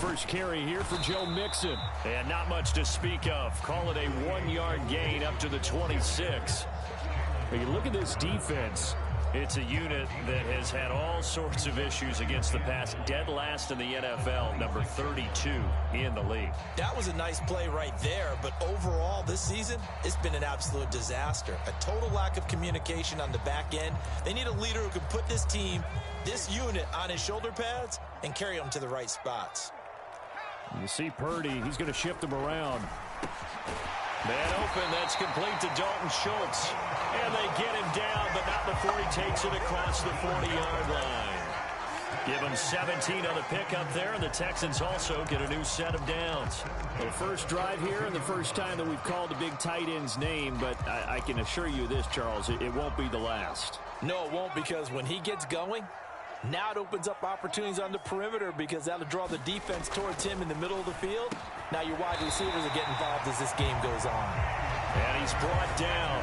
First carry here for Joe Mixon. And not much to speak of. Call it a 1-yard gain up to the 26. When you look at this defense, it's a unit that has had all sorts of issues against the pass. Dead last in the NFL, number 32 in the league. That was a nice play right there, but overall this season, it's been an absolute disaster. A total lack of communication on the back end. They need a leader who can put this team, this unit, on his shoulder pads and carry them to the right spots. You see Purdy, he's going to shift them around. Man open, that's complete to Dalton Schultz. And they get him down, but not before he takes it across the 40-yard line. Give him 17 on the pickup there, and the Texans also get a new set of downs. The first drive here and the first time that we've called a big tight end's name, but I can assure you this, Charles, it won't be the last. No, it won't, because when he gets going, now it opens up opportunities on the perimeter because that'll draw the defense towards him in the middle of the field. Now your wide receivers will get involved as this game goes on. And he's brought down.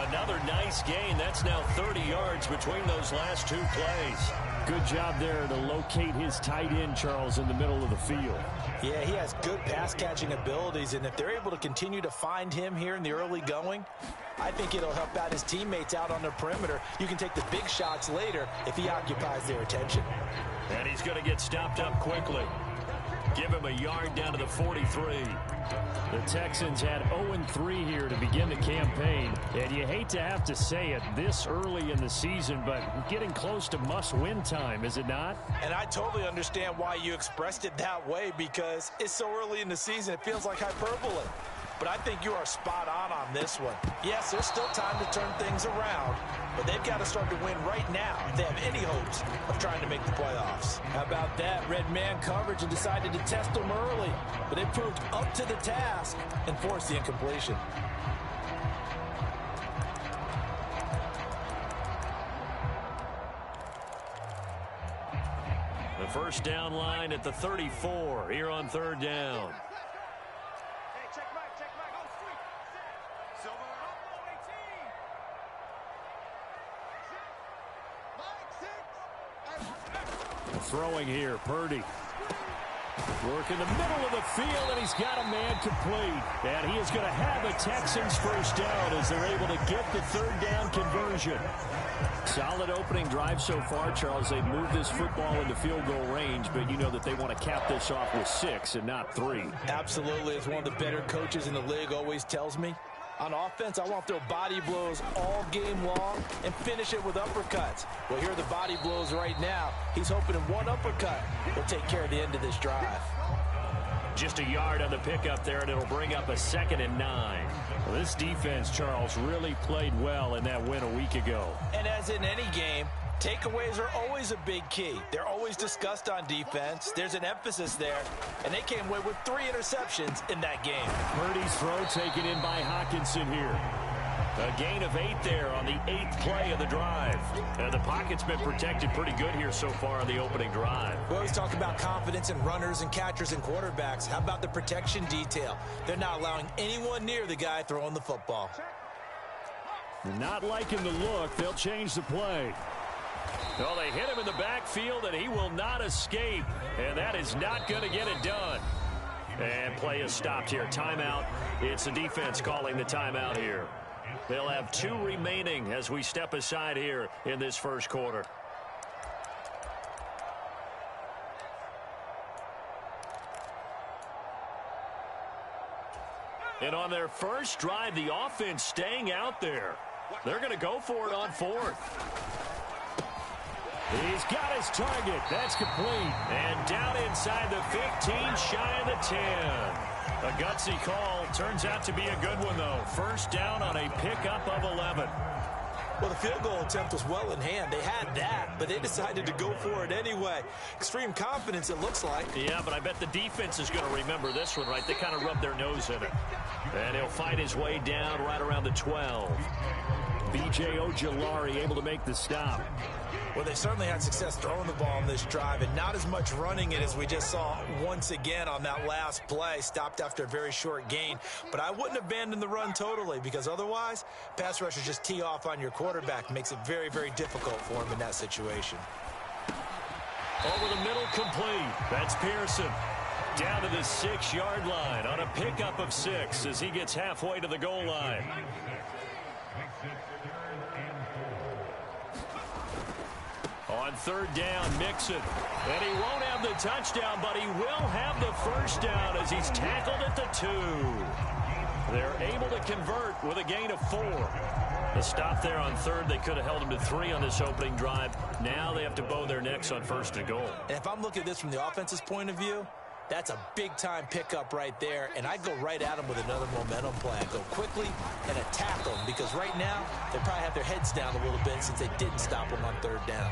Another nice gain. That's now 30 yards between those last two plays. Good job there to locate his tight end, Charles, in the middle of the field. Yeah, he has good pass-catching abilities, and if they're able to continue to find him here in the early going, I think it'll help out his teammates out on the perimeter. You can take the big shots later if he occupies their attention. And he's going to get stopped up quickly. Give him a yard down to the 43. The Texans had 0-3 here to begin the campaign. And you hate to have to say it this early in the season, but getting close to must-win time, is it not? And I totally understand why you expressed it that way, because it's so early in the season, it feels like hyperbole. But I think you are spot on this one. Yes, there's still time to turn things around, but they've got to start to win right now if they have any hopes of trying to make the playoffs. How about that? Red man coverage and decided to test them early, but they proved up to the task and forced the incompletion. The first down line at the 34 here on third down. Throwing here, Purdy. Working the middle of the field, and he's got a man complete. And he is going to have a Texans first down as they're able to get the third down conversion. Solid opening drive so far, Charles. They've moved this football into field goal range, but you know that they want to cap this off with 6 and not 3. Absolutely. As one of the better coaches in the league always tells me, on offense, I want to throw body blows all game long and finish it with uppercuts. Well, here are the body blows right now. He's hoping in one uppercut will take care of the end of this drive. Just a yard on the pickup there, and it'll bring up a 2nd and 9. Well, this defense, Charles, really played well in that win a week ago. And as in any game, takeaways are always a big key. They're always discussed on defense. There's an emphasis there, and they came away with 3 interceptions in that game. Purdy's throw taken in by Hockenson here. A gain of 8 there on the 8th play of the drive. The pocket's been protected pretty good here so far on the opening drive. We always talk about confidence in runners and catchers and quarterbacks. How about the protection detail? They're not allowing anyone near the guy throwing the football. Not liking the look. They'll change the play. Well, they hit him in the backfield, and he will not escape. And that is not going to get it done. And play is stopped here. Timeout. It's the defense calling the timeout here. They'll have 2 remaining as we step aside here in this first quarter. And on their first drive, the offense staying out there. They're going to go for it on 4th. He's got his target. That's complete. And down inside the 15, shy of the 10. A gutsy call. Turns out to be a good one, though. First down on a pickup of 11. Well, the field goal attempt was well in hand. They had that, but they decided to go for it anyway. Extreme confidence, it looks like. Yeah, but I bet the defense is going to remember this one, right? They kind of rubbed their nose in it. And he'll fight his way down right around the 12. B.J. Ojulari able to make the stop. Well, they certainly had success throwing the ball on this drive and not as much running it as we just saw once again on that last play. Stopped after a very short gain. But I wouldn't abandon the run totally because otherwise, pass rushers just tee off on your quarterback. Makes it very, very difficult for him in that situation. Over the middle, complete. That's Pearson. Down to the 6-yard line on a pickup of 6 as he gets halfway to the goal line. On third down, Mixon. And he won't have the touchdown, but he will have the first down as he's tackled at the 2. They're able to convert with a gain of 4. The stop there on third, they could have held him to 3 on this opening drive. Now they have to bow their necks on first and goal. And if I'm looking at this from the offense's point of view, that's a big-time pickup right there, and I'd go right at him with another momentum plan. Go quickly and attack them because right now they probably have their heads down a little bit since they didn't stop him on third down.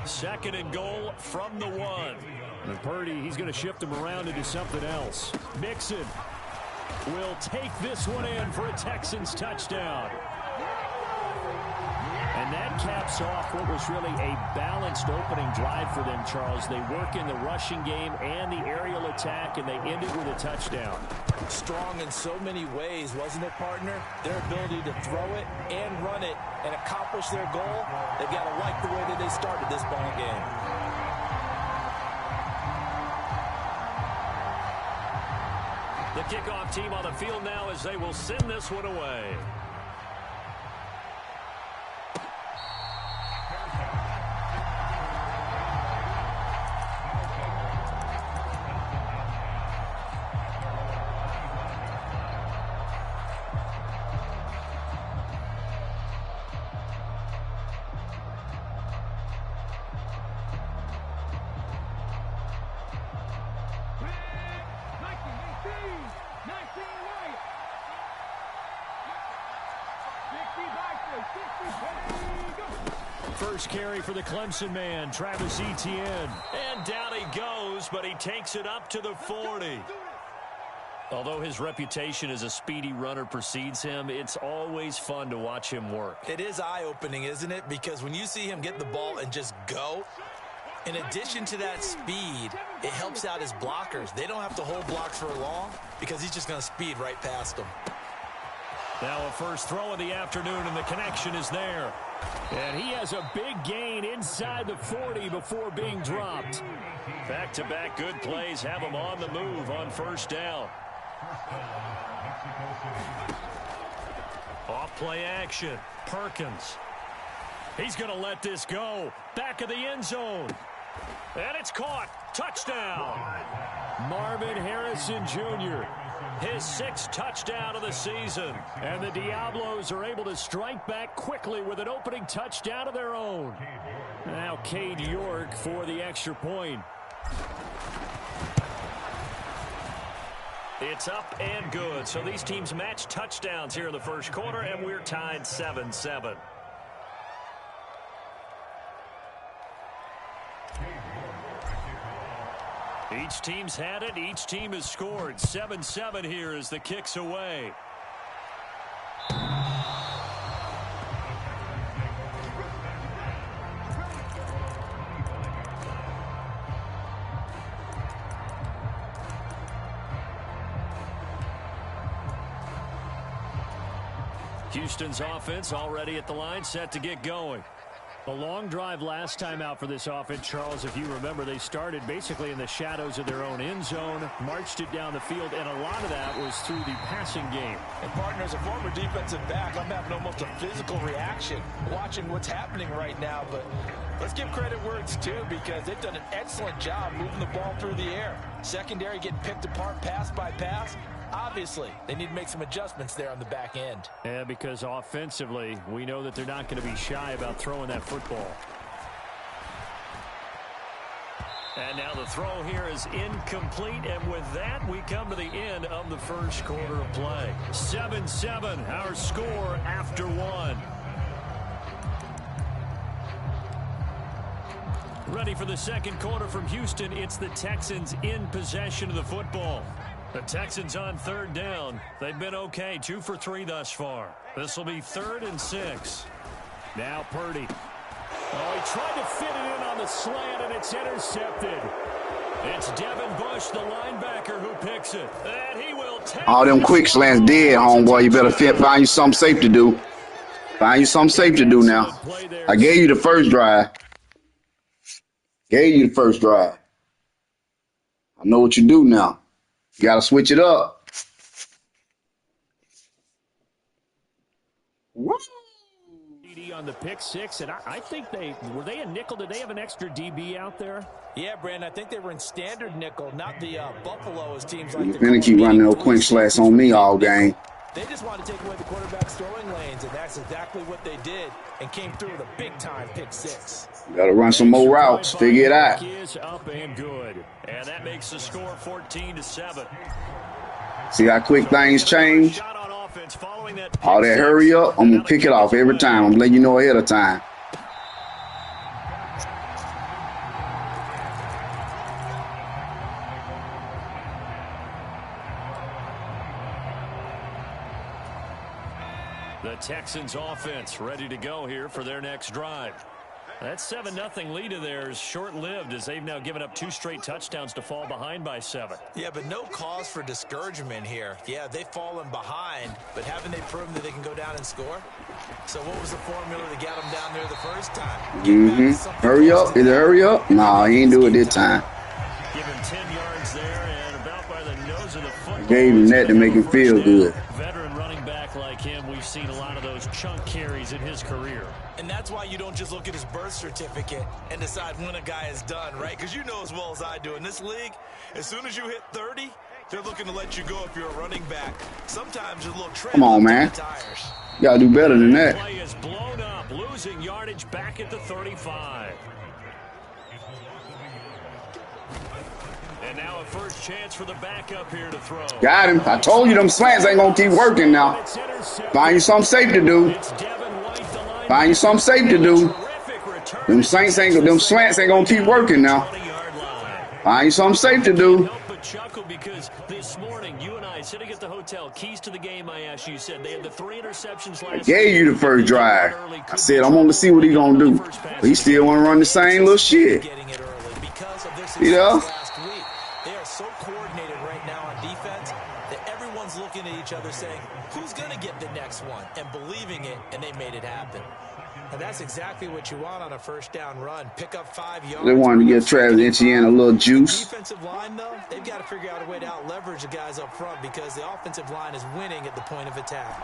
Second and goal from the 1. And Purdy, he's going to shift him around into something else. Mixon will take this one in for a Texans touchdown. And that caps off what was really a balanced opening drive for them, Charles. They work in the rushing game and the aerial attack, and they end it with a touchdown. Strong in so many ways, wasn't it, partner? Their ability to throw it and run it and accomplish their goal, they've got to like the way that they started this ball game. The kickoff team on the field now as they will send this one away. First carry for the Clemson man, Travis Etienne. And down he goes, but he takes it up to the 40. Although his reputation as a speedy runner precedes him, it's always fun to watch him work. It is eye-opening, isn't it? Because when you see him get the ball and just go, in addition to that speed, it helps out his blockers. They don't have to hold blocks for long because he's just going to speed right past them. Now a first throw of the afternoon, and the connection is there. And he has a big gain inside the 40 before being dropped. Back-to-back good plays have him on the move on first down. Off play action. Perkins. He's going to let this go. Back of the end zone. And it's caught. Touchdown. Marvin Harrison Jr., his 6th touchdown of the season. And the Diablos are able to strike back quickly with an opening touchdown of their own. Now Cade York for the extra point. It's up and good. So these teams match touchdowns here in the first quarter, and we're tied 7-7. Each team's had it. Each team has scored. 7-7 here as the kick's away. Houston's offense already at the line, set to get going. A long drive last time out for this offense, Charles. If you remember, they started basically in the shadows of their own end zone, marched it down the field, and a lot of that was through the passing game. And, partner, as a former defensive back, I'm having almost a physical reaction watching what's happening right now. But let's give credit where it's due because they've done an excellent job moving the ball through the air. Secondary getting picked apart pass by pass. Obviously, they need to make some adjustments there on the back end. Yeah, because offensively, we know that they're not going to be shy about throwing that football. And now the throw here is incomplete, and with that, we come to the end of the first quarter of play. 7-7, our score after one. Ready for the second quarter from Houston. It's the Texans in possession of the football. The Texans on third down. They've been okay, 2 for 3 thus far. This will be 3rd and 6. Now Purdy. Oh, he tried to fit it in on the slant, and it's intercepted. It's Devin Bush, the linebacker, who picks it. And he will take All them quick slants dead, homeboy. You better find you something safe to do. Find you something safe to do now. I gave you the first drive. Gave you the first drive. I know what you do now. You got to switch it up. Woo! On the pick six, and I think were they a nickel? Did they have an extra DB out there? Yeah, Brandon, I think they were in standard nickel, not the Buffalo as teams You're like going to keep running those quick slants on me all game. They just want to take away the quarterback's throwing lanes, and that's exactly what they did, and came through with a big-time pick six. You got to run some more routes. Figure it out. Is up and good, and that makes the score 14-7. See how quick things change? All that hurry up, I'm going to pick it off every time. I'm letting you know ahead of time. The Texans offense ready to go here for their next drive. That 7-0 lead of theirs short-lived as they've now given up 2 straight touchdowns to fall behind by 7. Yeah, but no cause for discouragement here. Yeah, they've fallen behind, but haven't they proven that they can go down and score? So what was the formula that got them down there the first time? Hurry up. Did it hurry up? No, he ain't do it this time. Give him 10 yards there and about by the nose of the football. I gave him that to make him feel good. Veteran running back like him, we've seen a lot of those chunk carries in his career. And that's why you don't just look at his birth certificate and decide when a guy is done, right? Because you know as well as I do, in this league, as soon as you hit 30, they're looking to let you go if you're a running back. Sometimes you're a little Come on, man. You got to do better than that. Play is blown up, losing yardage back at the 35. And now a first chance for the backup here to throw. Got him. I told you them slants ain't going to keep working now. Find you something safe to do. Find you something safe to do. Them slants ain't going to keep working now. Find you something safe to do. Chuckle because this morning you and I sitting at the hotel, keys to the game, I asked you, said they had the 3 interceptions last. I gave you the first drive. I said I'm gonna see what he gonna do. But he still wanna run the same little shit. You know? They are so coordinated right now on defense that everyone's looking at each other saying, who's gonna get the next one? And believing it, and they made it happen. And that's exactly what you want on a first down run. Pick up 5 yards. They wanted to get Travis Etienne a little juice. Defensive line, though, they've got to figure out a way to out-leverage the guys up front because the offensive line is winning at the point of attack.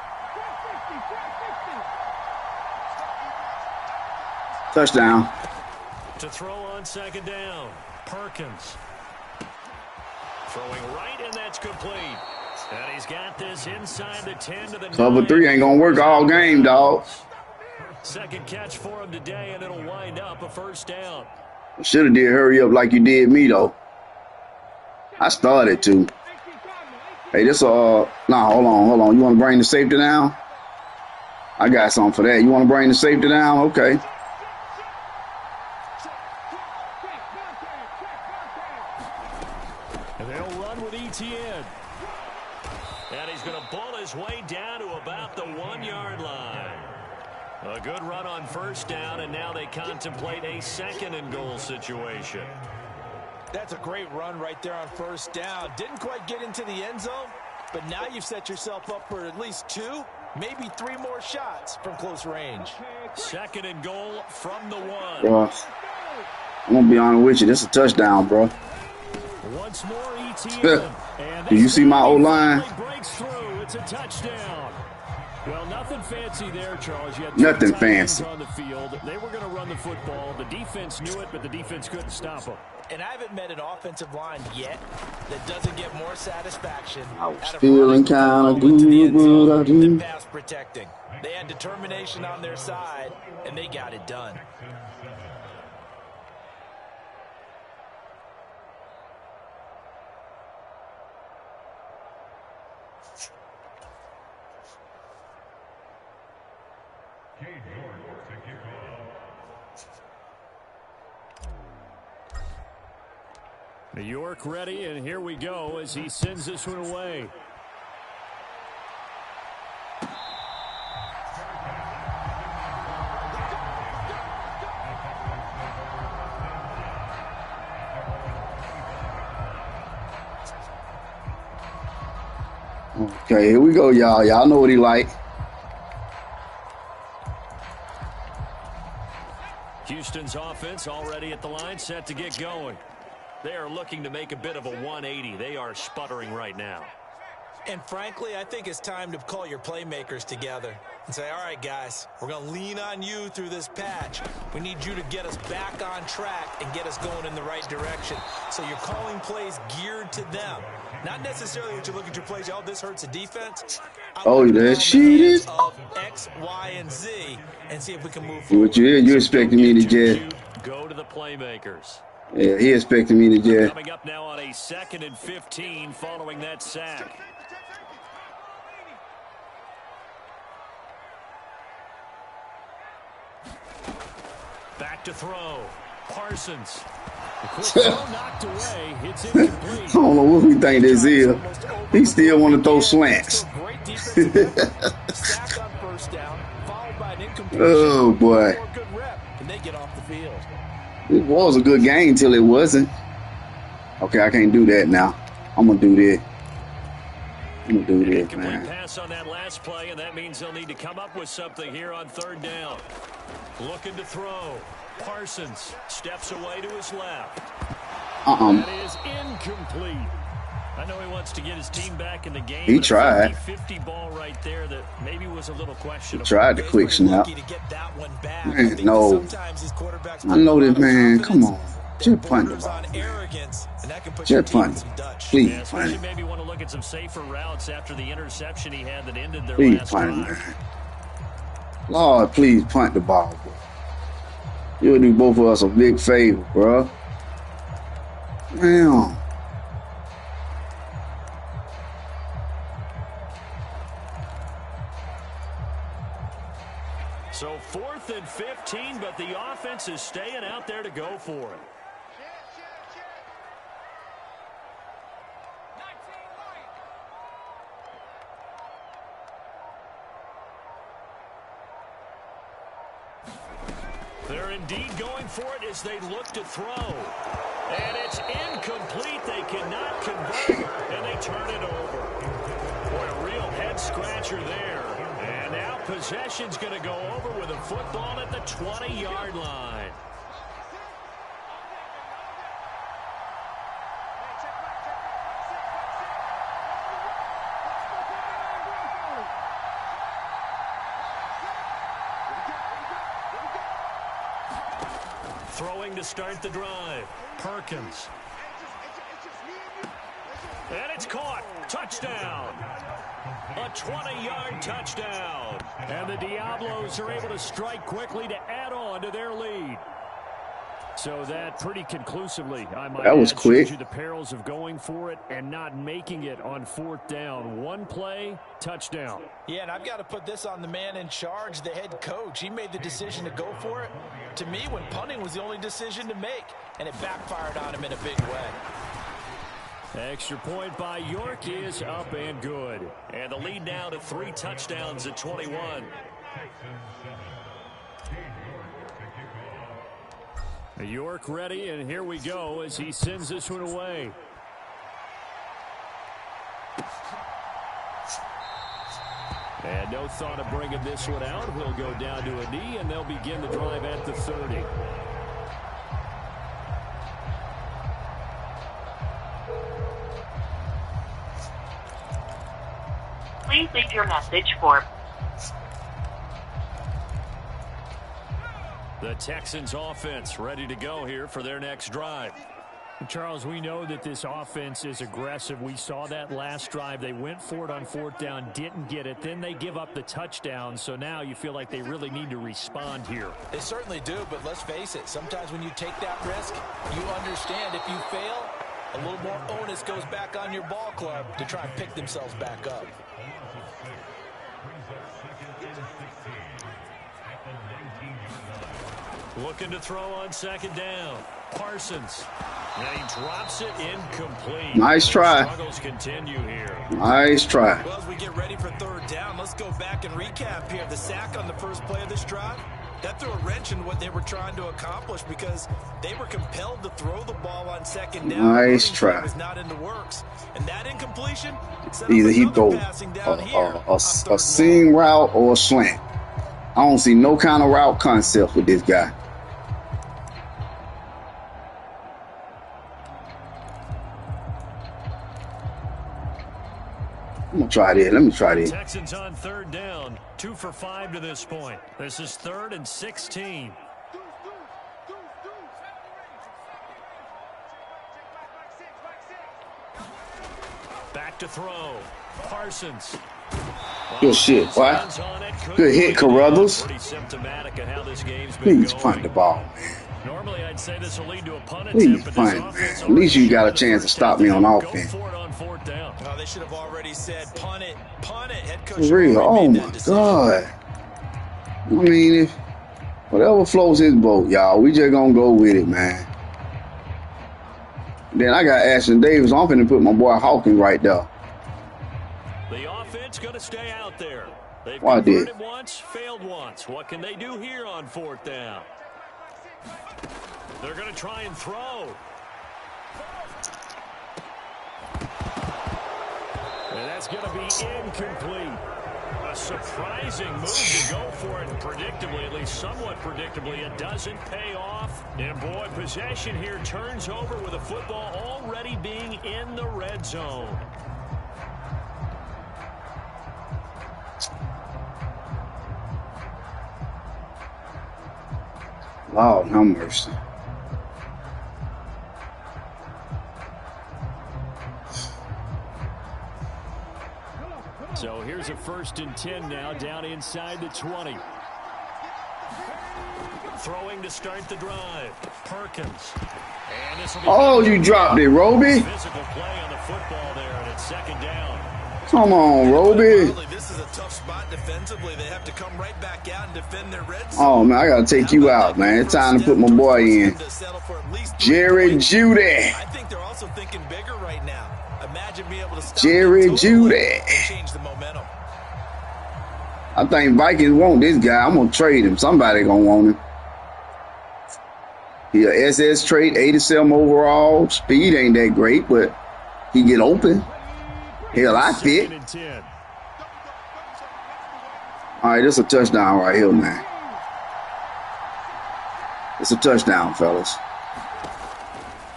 Touchdown. To throw on second down, Perkins. Throwing right, and that's complete. And he's got this inside the 10 to the 9. Cover 3 ain't going to work all game, dog. Second catch for him today, and it'll wind up a first down. Should have did hurry up like you did me, though. I started to. Hey, this, nah, hold on. You want to bring the safety down? I got something for that. You want to bring the safety down? Okay. And they'll run with Etienne. And he's going to bull his way down to about the 1-yard line. A good run on first down, and now they contemplate a 2nd and goal situation. That's a great run right there on first down. Didn't quite get into the end zone, but now you've set yourself up for at least 2, maybe 3 more shots from close range. 2nd and goal from the 1. Bro, I'm going to be honest with you. This is a touchdown, bro. Once more, Etienne. Do you see my O-line? Breaks through. It's a touchdown. Well, nothing fancy there, Charles. You had nothing fancy on the field. They were going to run the football. The defense knew it, but the defense couldn't stop them. And I haven't met an offensive line yet that doesn't get more satisfaction. I was feeling kind of good than pass protecting. They had determination on their side, and they got it done. New York ready, and here we go as he sends this one away. Okay, here we go, y'all. Y'all know what he like. Houston's offense already at the line, set to get going. They are looking to make a bit of a 180. They are sputtering right now. And frankly, I think it's time to call your playmakers together and say, all right, guys, we're going to lean on you through this patch. We need you to get us back on track and get us going in the right direction. So you're calling plays geared to them. Not necessarily that you look at your plays, oh, this hurts the defense. Oh, that cheated. Of X, Y, and Z, and see if we can move forward. What you expecting me to get? Go to the playmakers. Yeah, he expecting me to get. Coming up now on a 2nd and 15 following that sack. Back to throw. Parsons. The quick throw knocked away. It's incomplete. I don't know what we think this is. He still want to throw slants. Oh, boy. It was a good game until it wasn't. Okay, I can't do that now. I'm going to do this. I'm going to do this, man. Pass on that last play, and that means they'll need to come up with something here on 3rd down. Looking to throw. Parsons steps away to his left. That is incomplete. I know he wants to get his team back in the game. He tried. 50 ball right there that maybe was a little questionable. He tried the quick snap. Man, no. I know this, man. Come on. Just punt the ball. Just punt it. Please punt it. Maybe want to look at some safer routes after the interception he had that ended their please last punt it, drive. man. Lord, please punt the ball, bro. You'll do both of us a big favor, bro. Damn. So 4th and 15, but the offense is staying out there to go for it. They're indeed going for it as they look to throw. And it's incomplete. They cannot convert, and they turn it over. Boy, a real head-scratcher there. And now possession's going to go over with a football at the 20-yard line. Throwing to start the drive. Perkins. And it's caught. Touchdown. A 20-yard touchdown. And the Diablos are able to strike quickly to add on to their lead. So that pretty conclusively, I might that was add, quick. shows you the perils of going for it and not making it on 4th down. One play, touchdown. Yeah, and I've got to put this on the man in charge, the head coach. He made the decision to go for it. To me, when punting was the only decision to make, and it backfired on him in a big way. Extra point by York is up and good. And the lead now to 3 touchdowns at 21. York ready, and here we go as he sends this one away. And no thought of bringing this one out. He'll go down to a knee, and they'll begin the drive at the 30. Please leave your message for... The Texans offense ready to go here for their next drive. Charles, we know that this offense is aggressive. We saw that last drive. They went for it on 4th down, didn't get it. Then they give up the touchdown. So now you feel like they really need to respond here. They certainly do, but let's face it. Sometimes when you take that risk, you understand if you fail, a little more onus goes back on your ball club to try and pick themselves back up. Looking to throw on 2nd down. Parsons. And he drops it incomplete. Nice try. Struggles continue here. Nice try. Well, as we get ready for 3rd down, let's go back and recap here. The sack on the first play of this drive, That threw a wrench in what they were trying to accomplish because they were compelled to throw the ball on second down. Nice try. Was not in the works. And that incompletion set Either up he another throw passing down here a seam route or a slant. I don't see no kind of route concept with this guy. I'm gonna try this. Let me try this. Texans on third down, 2 for 5 to this point. This is 3rd and 16. Back to throw. Parsons. Good shit, boy. Good hit, Carruthers. Pretty symptomatic of how this game's been Please going. punt the ball, man. Normally, I'd say this will lead to a punt Please attempt, punt, man. At least you got a chance to stop me on offense. Go for it on 4th down. Oh, they should have already said punt it, punt it. Head coach For real. Oh my God. I mean, if whatever floats his boat, y'all, we just gonna go with it, man. Then I got Ashton Davis. I'm finna put my boy Hawkins right there. The offense going to stay out there. They've Why converted once, failed once. What can they do here on 4th down? They're going to try and throw. And that's going to be incomplete. A surprising move to go for it, and predictably, at least somewhat predictably, it doesn't pay off. And boy, possession here turns over with a football already being in the red zone. Lord have mercy. So here's a 1st and 10 now, down inside the 20. Throwing to start the drive. Perkins. And this will be Oh, you dropped it, Roby. physical play on the football there, and it's 2nd down. Come on, Roby. This is a tough spot defensively. They have to come right back out and defend their red zone. Oh, man, I got to take you out, man. It's time to put my boy in. Jerry Judy. I think they're also thinking bigger right now. Imagine being able to stop Jerry Judy. change the momentum. I think Vikings want this guy. I'm going to trade him. Somebody going to want him. He a SS trait, 87 overall. Speed ain't that great, but he get open. Hell, I fit. All right, this is a touchdown right here, man. It's a touchdown, fellas.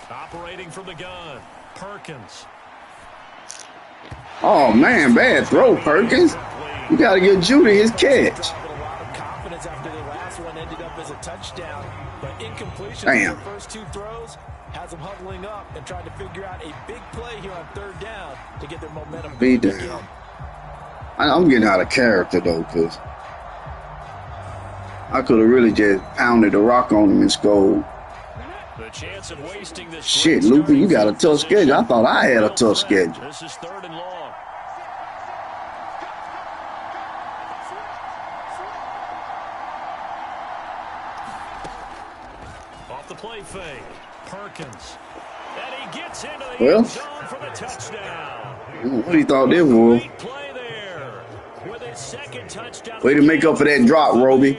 Operating from the gun. Perkins. Oh, man, bad throw, Perkins. You got to get Judy his catch. A lot of confidence after the last one ended up as a touchdown, but incompletion Damn. of the first 2 throws has them huddling up and trying to figure out a big play here on 3rd down to get their momentum Be going down. again. I'm getting out of character, though, because I could have really just pounded the rock on him and scored. The chance of wasting this Shit, Luca, you got a tough schedule. I thought I had a tough schedule. This is 3rd and long. Off the play fake. Perkins. And he gets into the end zone for the touchdown. What do you thought this was? Great play there. With his 2nd touchdown. Way to make up for that drop, Roby.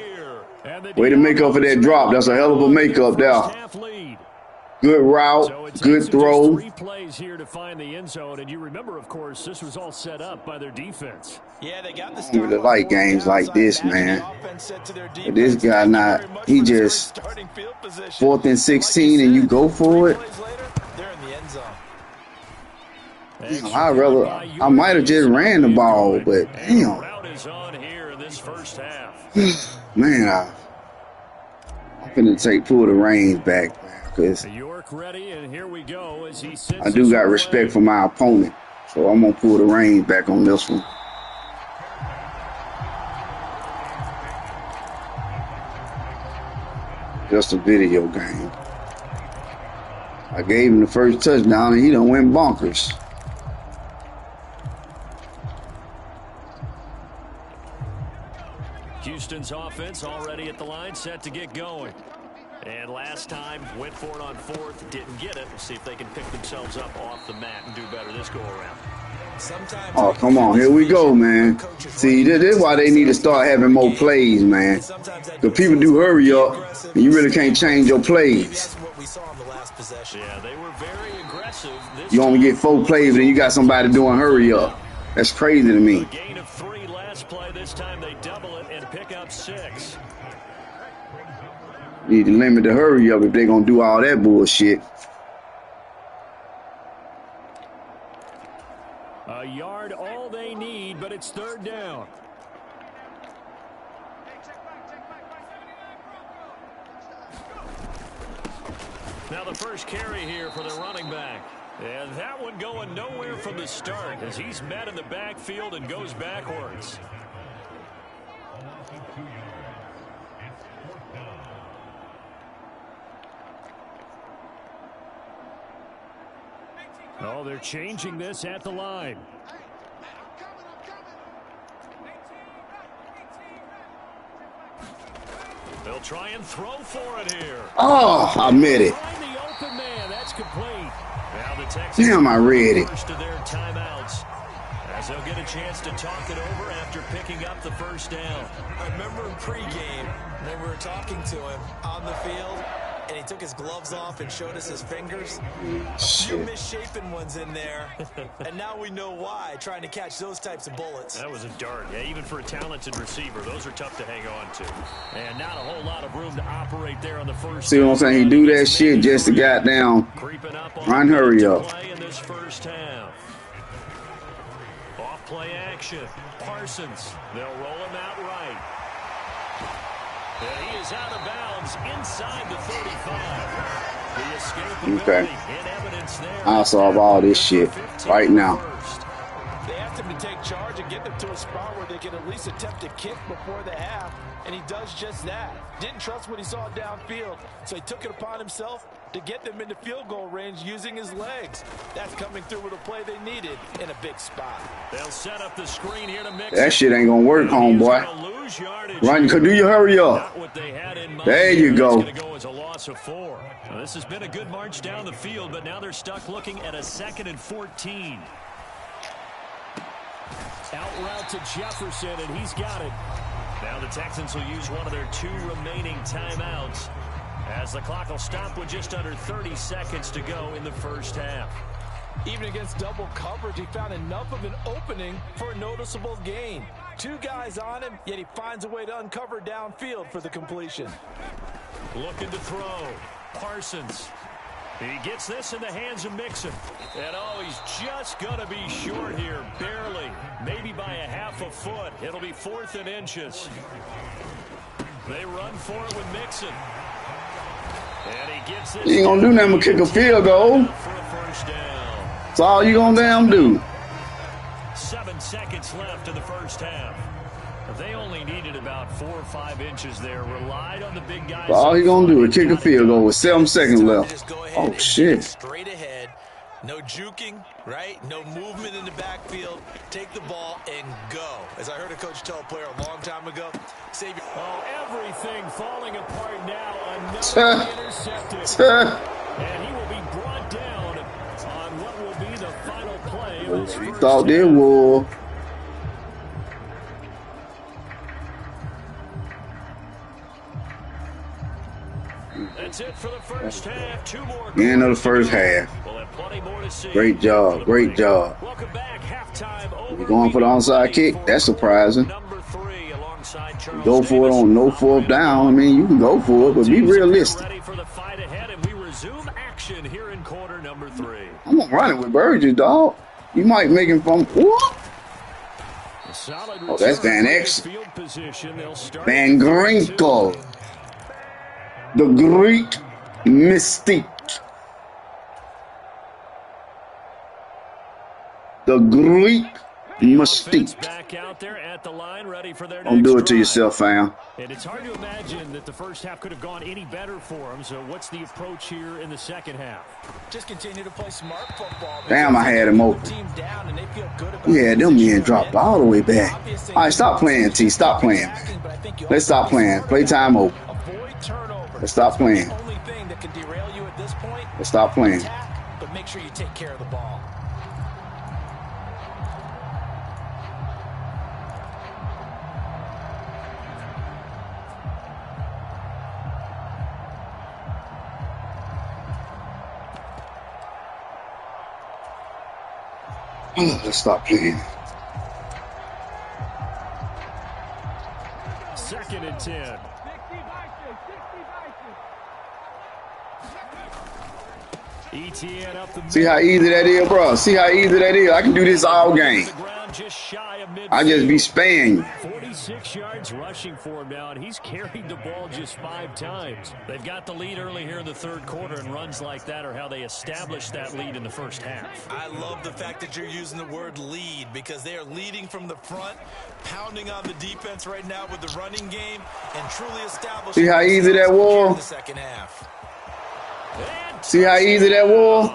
Way to make up for that drop. That's a hell of a makeup there. Good route, good throw. 3 plays here to find the end zone, and you remember, of course, this was all set up by their defense. Yeah, they got the I really like games like this, man. But this guy not, he just 4th and 16 and you go for it. They're in the end zone. I might have just ran the ball, but damn. Route is on here in this first half. Man, I'm finna pull the reins back, man, because York ready, and here we go as he I do got respect for my opponent. So I'm gonna pull the reins back on this one. Just a video game. I gave him the first touchdown and he done went bonkers. Houston's offense already at the line, set to get going. And last time, went for it on 4th, didn't get it. We'll see if they can pick themselves up off the mat and do better this go-around. Oh, come on. Here we go, man. See, this is why they need to start having more plays, man. Because people do hurry up, and you really can't change your plays. Yeah, they were very aggressive. You only get 4 plays, and you got somebody doing hurry up. That's crazy to me. A gain of 3 last play. This time they double it and pick up 6. Need to limit the hurry up if they're going to do all that bullshit. A yard, all they need, but it's 3rd down. Now the first carry here for the running back. And that one going nowhere from the start as he's met in the backfield and goes backwards. Oh, they're changing this at the line. They'll try and throw for it here. Oh, I made it. Find the open man. That's complete. Now the Texans Damn, I read it. first of their timeouts as they'll get a chance to talk it over after picking up the first down. I remember in pregame when we were talking to him on the field, and he took his gloves off and showed us his fingers. A few misshapen ones in there, and now we know why, trying to catch those types of bullets. That was a dart. Yeah, even for a talented receiver, those are tough to hang on to. And not a whole lot of room to operate there on the first. See what I'm saying? He do that shit just to goddamn run hurry up. Play in this first half. Off play action. Parsons. They'll roll him out right. And he is out of bounds inside the 35. The escapability in evidence there. I'll solve all this shit right now. They asked him to take charge and get them to a spot where they can at least attempt a kick before the half, and he does just that. Didn't trust what he saw downfield, so he took it upon himself to get them into field goal range using his legs. That's coming through with a play they needed in a big spot. They'll set up the screen here to mix. That shit ain't gonna work, homeboy. Run, could do your hurry up. There you go. Go as a loss of 4. Now, this has been a good march down the field, but now they're stuck looking at a 2nd and 14. Out route to Jefferson, and he's got it. Now the Texans will use one of their 2 remaining timeouts as the clock will stop with just under 30 seconds to go in the first half. Even against double coverage, he found enough of an opening for a noticeable gain. 2 guys on him, yet he finds a way to uncover downfield for the completion. Looking to throw. Parsons. He gets this in the hands of Mixon. And, oh, he's just going to be short here, barely. Maybe by a half a foot. It'll be 4th and inches. They run for it with Mixon. And he gets this. You ain't gonna do nothing but kick a field goal. For a first down. That's all you gonna damn do. 7 seconds left in the first half. They only needed about 4 or 5 inches there. Relied on the big guys. That's all he gonna do is kick a field goal with 7 seconds left. Oh shit. Straight ahead. No juking, right? No movement in the backfield. Take the ball and go. As I heard a coach tell a player a long time ago, save your... Oh, everything falling apart now. Another intercepted. And he will be brought down on what will be the final play of this first Thought they would. That's it for the first half. 2 more. End of the first half. We'll have plenty more to see. Great job. Great job. Welcome back. Halftime. You're going for the onside kick? That's surprising. Number 3 alongside Charles Go for it on no 4th down. I mean, you can go for it, but be realistic. Ready for the fight ahead, and we resume action here in quarter number 3. I'm gonna run it with Burgess, dog. You might make him from what? Oh, that's Van X. Van Grinkel. The Greek Mystique. The Greek Mystique. Back out there at the line, ready for their Don't do it to yourself, fam. And it's hard to imagine that the first half could have gone any better for them. So what's the approach here in the second half? Just continue to play smart football. Damn, I had him open. Yeah, them men dropped all the way back. All right, stop playing, T. Stop playing. Let's stop playing. Playtime over. Let's stop playing. Let's stop playing. But make sure you take care of the ball. Let's stop playing. 2nd and 10. ETN up the middle. See how easy that is, bro? See how easy that is? I can do this all game. I just be sparing you. 46 yards rushing for him now, and he's carried the ball just 5 times. They've got the lead early here in the 3rd quarter, and runs like that are how they establish that lead in the 1st half. I love the fact that you're using the word lead because they are leading from the front, pounding on the defense right now with the running game, and truly establishing. See how easy that was? In the 2nd half. See how easy that was?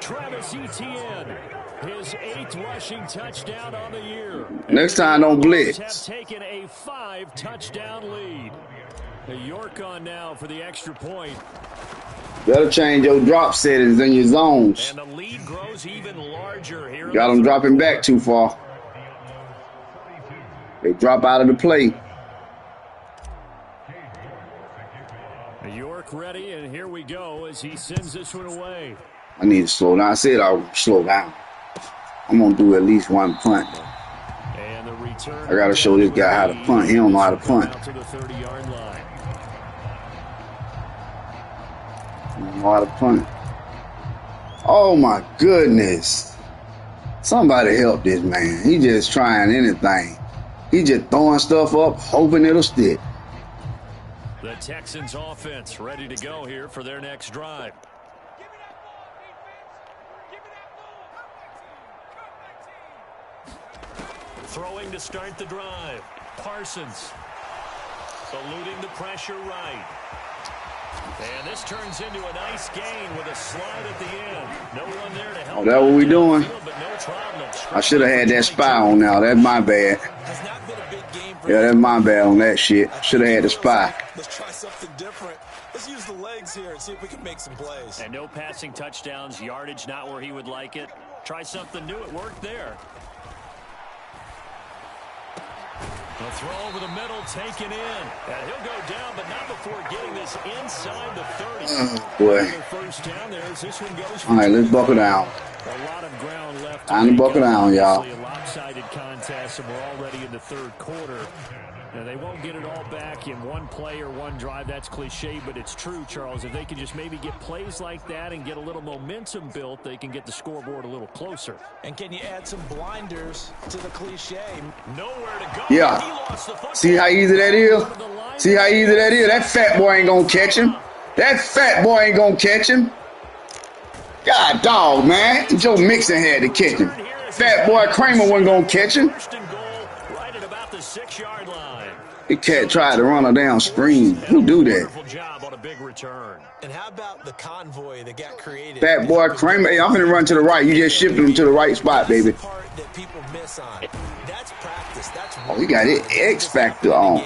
Travis Etienne, his 8th rushing touchdown on the year. Next time, don't blitz. Have taken a 5-touchdown lead. York on now for the extra point. Better change your drop settings and your zones. And the lead grows even larger here. Got them dropping back too far. They drop out of the play. York ready, and here we go as he sends this one away. I need to slow down. I said I would slow down. I'm going to do at least one punt. And the return. I got to show this guy how to punt. He don't know how to punt. To the 30-yard line. He don't know how to punt. Oh, my goodness. Somebody help this man. He just trying anything. He just throwing stuff up, hoping it'll stick. The Texans offense ready to go here for their next drive. Throwing to start the drive. Parsons eluding the pressure right. And this turns into a nice gain with a slide at the end. No one there to help. Oh, that what we doing? But no problem. I should have had that spy on now. That's my bad. Yeah, that's my bad on that shit. Should have had the spy. Let's try something different. Let's use the legs here and see if we can make some plays. And no passing touchdowns, yardage not where he would like it. Try something new. It worked there. The throw over the middle, taken in. And he'll go down, but not before getting this inside the 30. Oh, boy. First down there as this one goes. All right, let's buckle down. A lot of ground left. Time to buckle down, y'all. A lopsided contest, and we're already in the 3rd quarter. Now, they won't get it all back in one play or one drive. That's cliche, but it's true, Charles. If they can just maybe get plays like that and get a little momentum built, they can get the scoreboard a little closer. And can you add some blinders to the cliche? Nowhere to go. Yeah. See how easy that is? See how easy that is? That fat boy ain't going to catch him. That fat boy ain't going to catch him. God dog, man. Joe Mixon had to catch him. Fat boy Kramer wasn't going to catch him. Right at about the 6-yard line. The cat tried to run a down screen. Who do that? Wonderful job on a big return. And how about the convoy that got created? Fat boy Kramer. Hey, I'm going to run to the right. You just shifted him to the right spot, baby. Part that people miss on. That's practice. That's Oh, he got his X factor on.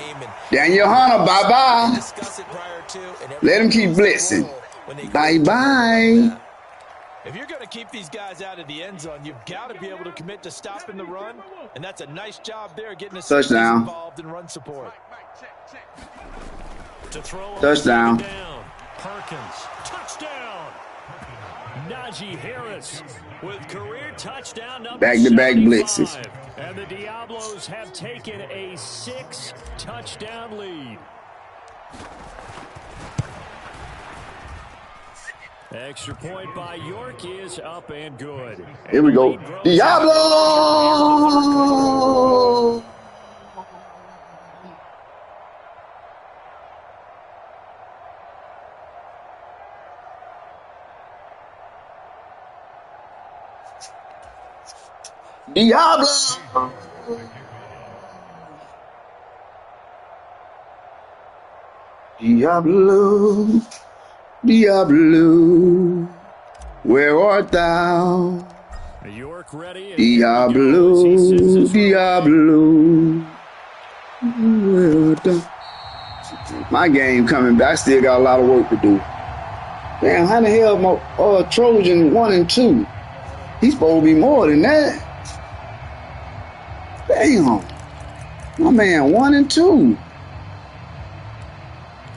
Daniel Hunter, bye-bye. Let him keep blitzing. Bye-bye. If you're going to keep these guys out of the end zone, you've got to be able to commit to stopping the run, and that's a nice job there getting us involved in run support. To throw Touchdown. Perkins, touchdown. Najee Harris with career touchdown number Back-to-back 75. blitzes. And the Diablos have taken a 6-touchdown lead. Extra point by York is up and good. Here we go. Diablo! Diablo! Diablo, Diablo, where art thou? York ready. Diablo, Diablo, where art thou? My game coming back. I still got a lot of work to do. Damn, how the hell my Trojan 1 and 2? He's supposed to be more than that. Damn, my man 1 and 2.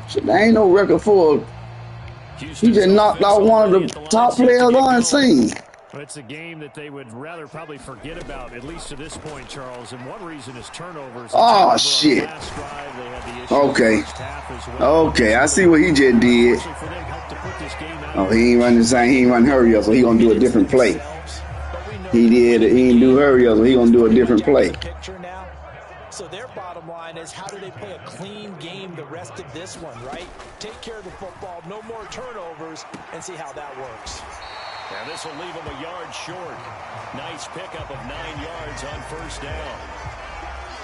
Shit, there ain't no record for. He just knocked out one of the top players on the scene. It's a game that they would rather probably forget about, at least to this point, Charles. And one reason is turnovers. Oh, shit. Okay. Okay, I see what he just did. Oh, he ain't running the same. He ain't running hurry up, so he gonna do a different play. He didn't do hurry up, so he gonna do a different play. So their bottom line is, how do they play a clean game the rest of this one, right? Take care of the football, no more turnovers, and see how that works. And this will leave him a yard short. Nice pickup of 9 yards on first down.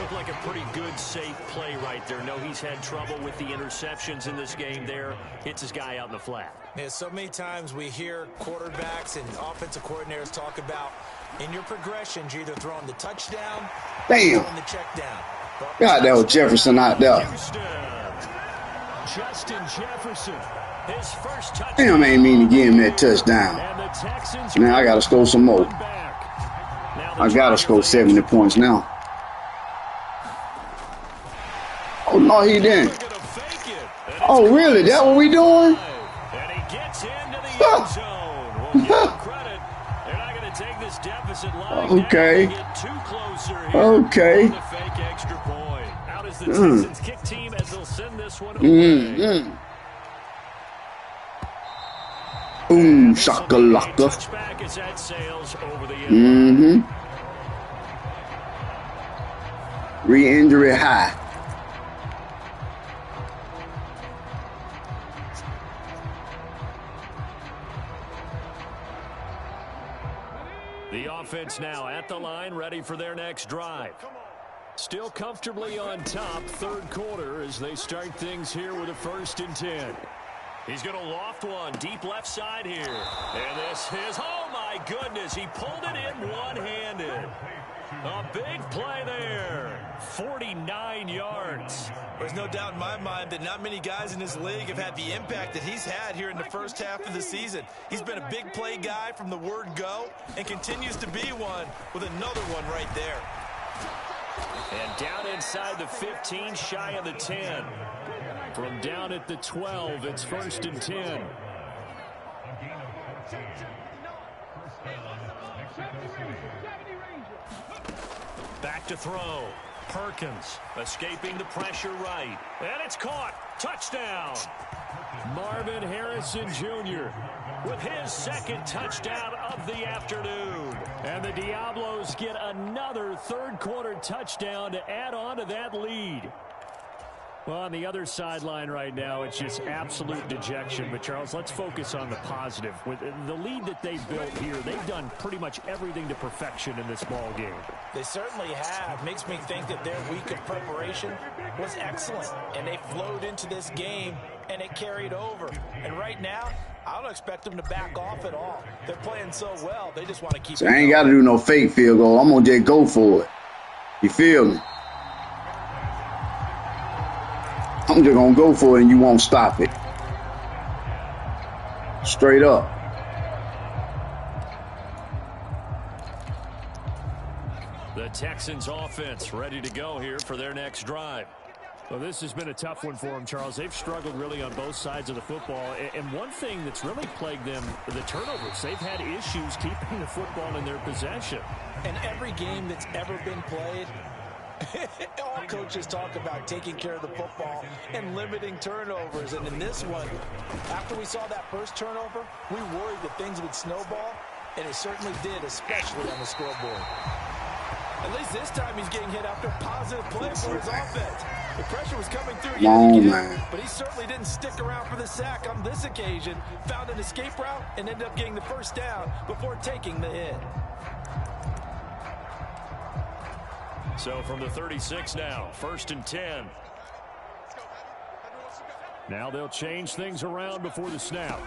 Looked like a pretty good, safe play right there. No, he's had trouble with the interceptions in this game there. Hits his guy out in the flat. Yeah, so many times we hear quarterbacks and offensive coordinators talk about, in your progressions, you're either throwing the touchdown or throwing the check down. God, that was Jefferson out there. Justin Jefferson. His first touchdown. Damn, I ain't mean to give him that touchdown. Now I got to score some more. I got to score 70 points now. Oh, no, he didn't. Oh, really? That what we doing? And he gets into the end zone. We'll give him credit. They're not going to take this deficit line okay. down. Get too closer here. Okay. The fake extra point. Out is the Texans kick team as they'll send this one away. Boom, shakalaka. Re-injury high. The offense now at the line, ready for their next drive. Still comfortably on top, third quarter, as they start things here with a 1st and 10. He's going to loft one deep left side here. And this is, oh my goodness, he pulled it in one-handed. A big play there. 49 yards. There's no doubt in my mind that not many guys in this league have had the impact that he's had here in the first half of the season. He's been a big play guy from the word go and continues to be one with another one right there. And down inside the 15, shy of the 10. From down at the 12, it's 1st and 10. Back to throw. Perkins escaping the pressure right. And it's caught. Touchdown. Marvin Harrison Jr. with his 2nd touchdown of the afternoon. And the Diablos get another third-quarter touchdown to add on to that lead. Well, on the other sideline right now, it's just absolute dejection. But, Charles, let's focus on the positive. With the lead that they've built here, they've done pretty much everything to perfection in this ball game. They certainly have. Makes me think that their week of preparation was excellent. And they flowed into this game, and it carried over. And right now, I don't expect them to back off at all. They're playing so well, they just want to keep it I ain't got to do no fake field goal. I'm going to just go for it. You feel me? I'm just going to go for it and you won't stop it. Straight up. The Texans offense ready to go here for their next drive. Well, this has been a tough one for them, Charles. They've struggled really on both sides of the football. And one thing that's really plagued them, the turnovers. They've had issues keeping the football in their possession. And every game that's ever been played, all coaches talk about taking care of the football and limiting turnovers. And in this one, after we saw that first turnover, we worried that things would snowball, and it certainly did, especially on the scoreboard. At least this time he's getting hit after a positive play for his offense. The pressure was coming through yet again, but he certainly didn't stick around for the sack on this occasion. Found an escape route and ended up getting the first down before taking the hit. So from the 36 now, 1st and 10. Now they'll change things around before the snap.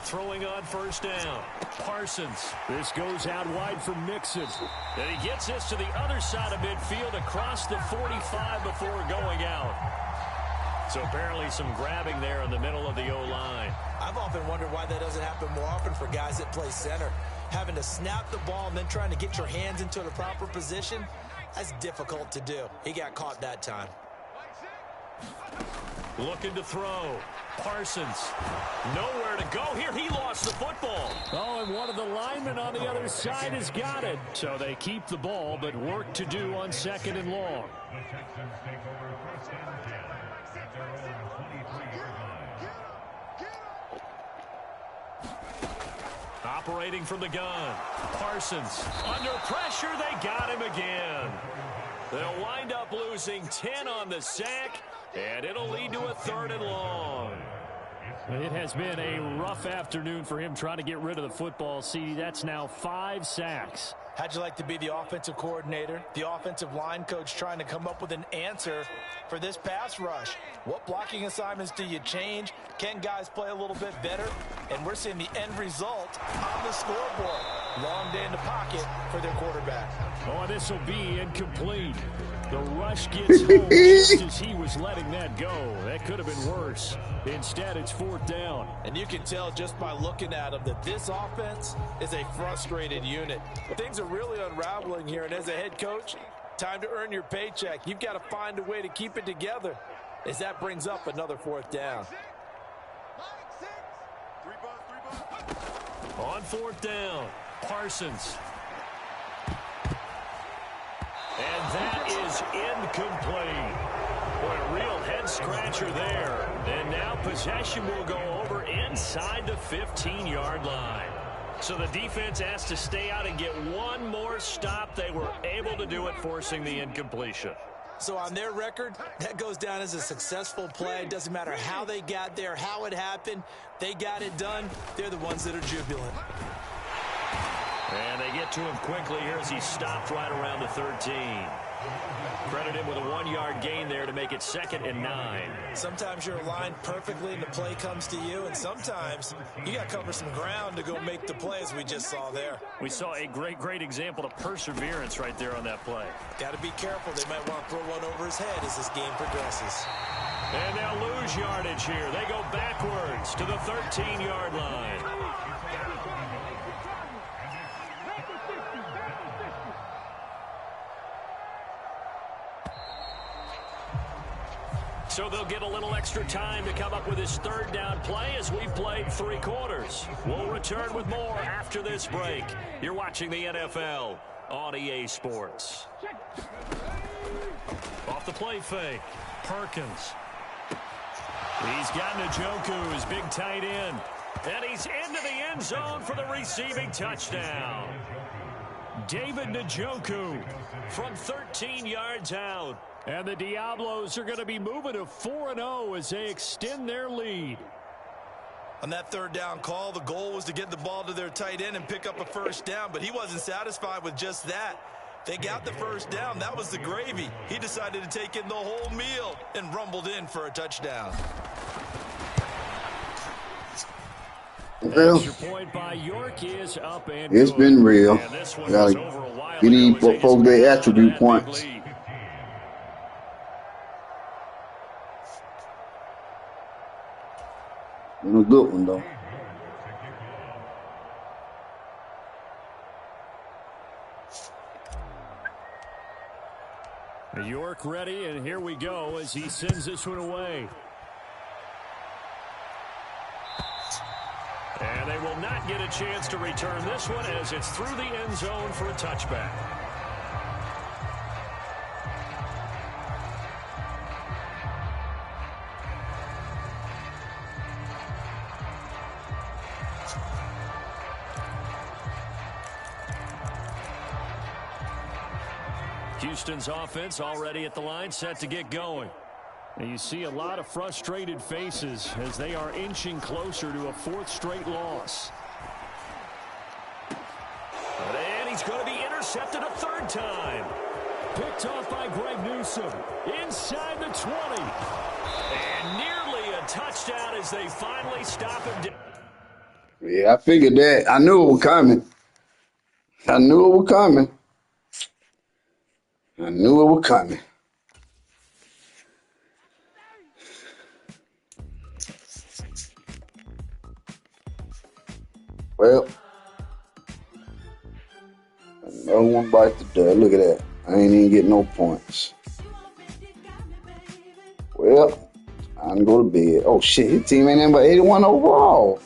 Throwing on first down. Parsons. This goes out wide for Mixon. And he gets this to the other side of midfield across the 45 before going out. So apparently some grabbing there in the middle of the O-line. I've often wondered why that doesn't happen more often for guys that play center. Having to snap the ball and then trying to get your hands into the proper position, that's difficult to do. He got caught that time. Looking to throw. Parsons. Nowhere to go here. He lost the football. Oh, and one of the linemen on the other side has got it. So they keep the ball, but work to do on 2nd and long. Operating from the gun. Parsons. Under pressure, they got him again. They'll wind up losing 10 on the sack, and it'll lead to a 3rd and long. It has been a rough afternoon for him trying to get rid of the football. See, that's now 5 sacks. How'd you like to be the offensive coordinator, the offensive line coach trying to come up with an answer for this pass rush? What blocking assignments do you change? Can guys play a little bit better? And we're seeing the end result on the scoreboard. Long day in the pocket for their quarterback. Oh, this will be incomplete. The rush gets home just as he was letting that go. That could have been worse. Instead, it's 4th down. And you can tell just by looking at them that this offense is a frustrated unit. Things are really unraveling here, and as a head coach, time to earn your paycheck. You've got to find a way to keep it together as that brings up another 4th down. On 4th down, Parsons. And that is incomplete. Boy, a real head-scratcher there. And now possession will go over inside the 15-yard line. So the defense has to stay out and get one more stop. They were able to do it, forcing the incompletion. So on their record, that goes down as a successful play. Doesn't matter how they got there, how it happened. They got it done. They're the ones that are jubilant. And they get to him quickly here as he stopped right around the 13. Credit him with a 1-yard gain there to make it 2nd and 9. Sometimes you're aligned perfectly and the play comes to you, and sometimes you got to cover some ground to go make the play, as we just saw there. We saw a great example of perseverance right there on that play. Got to be careful. They might want to throw one over his head as this game progresses. And they'll lose yardage here. They go backwards to the 13-yard line. So they'll get a little extra time to come up with his 3rd down play as we played 3 quarters. We'll return with more after this break. You're watching the NFL on EA Sports. Off the play fake, Perkins. He's got Njoku, his big tight end. And he's into the end zone for the receiving touchdown. David Njoku from 13 yards out. And the Diablos are going to be moving to 4-0 as they extend their lead. On that 3rd down call, the goal was to get the ball to their tight end and pick up a 1st down, but he wasn't satisfied with just that. They got the 1st down. That was the gravy. He decided to take in the whole meal and rumbled in for a touchdown. Well, Extra point by York is up and it's good. been real. And this one was over a while You need ago as they folks just their got attribute that big points. lead. Been a good one, though. York ready, and here we go as he sends this one away. And they will not get a chance to return this one as it's through the end zone for a touchback. Houston's offense already at the line, set to get going. And you see a lot of frustrated faces as they are inching closer to a 4th straight loss. And he's going to be intercepted a 3rd time. Picked off by Greg Newsome. Inside the 20. And nearly a touchdown as they finally stop him. Yeah, I figured that. I knew it was coming. I knew it was coming. I knew it was coming. Well, another one bites the dust. Look at that. I ain't even getting no points. Well, Time to go to bed. Oh, shit. His team ain't in but 81 overall.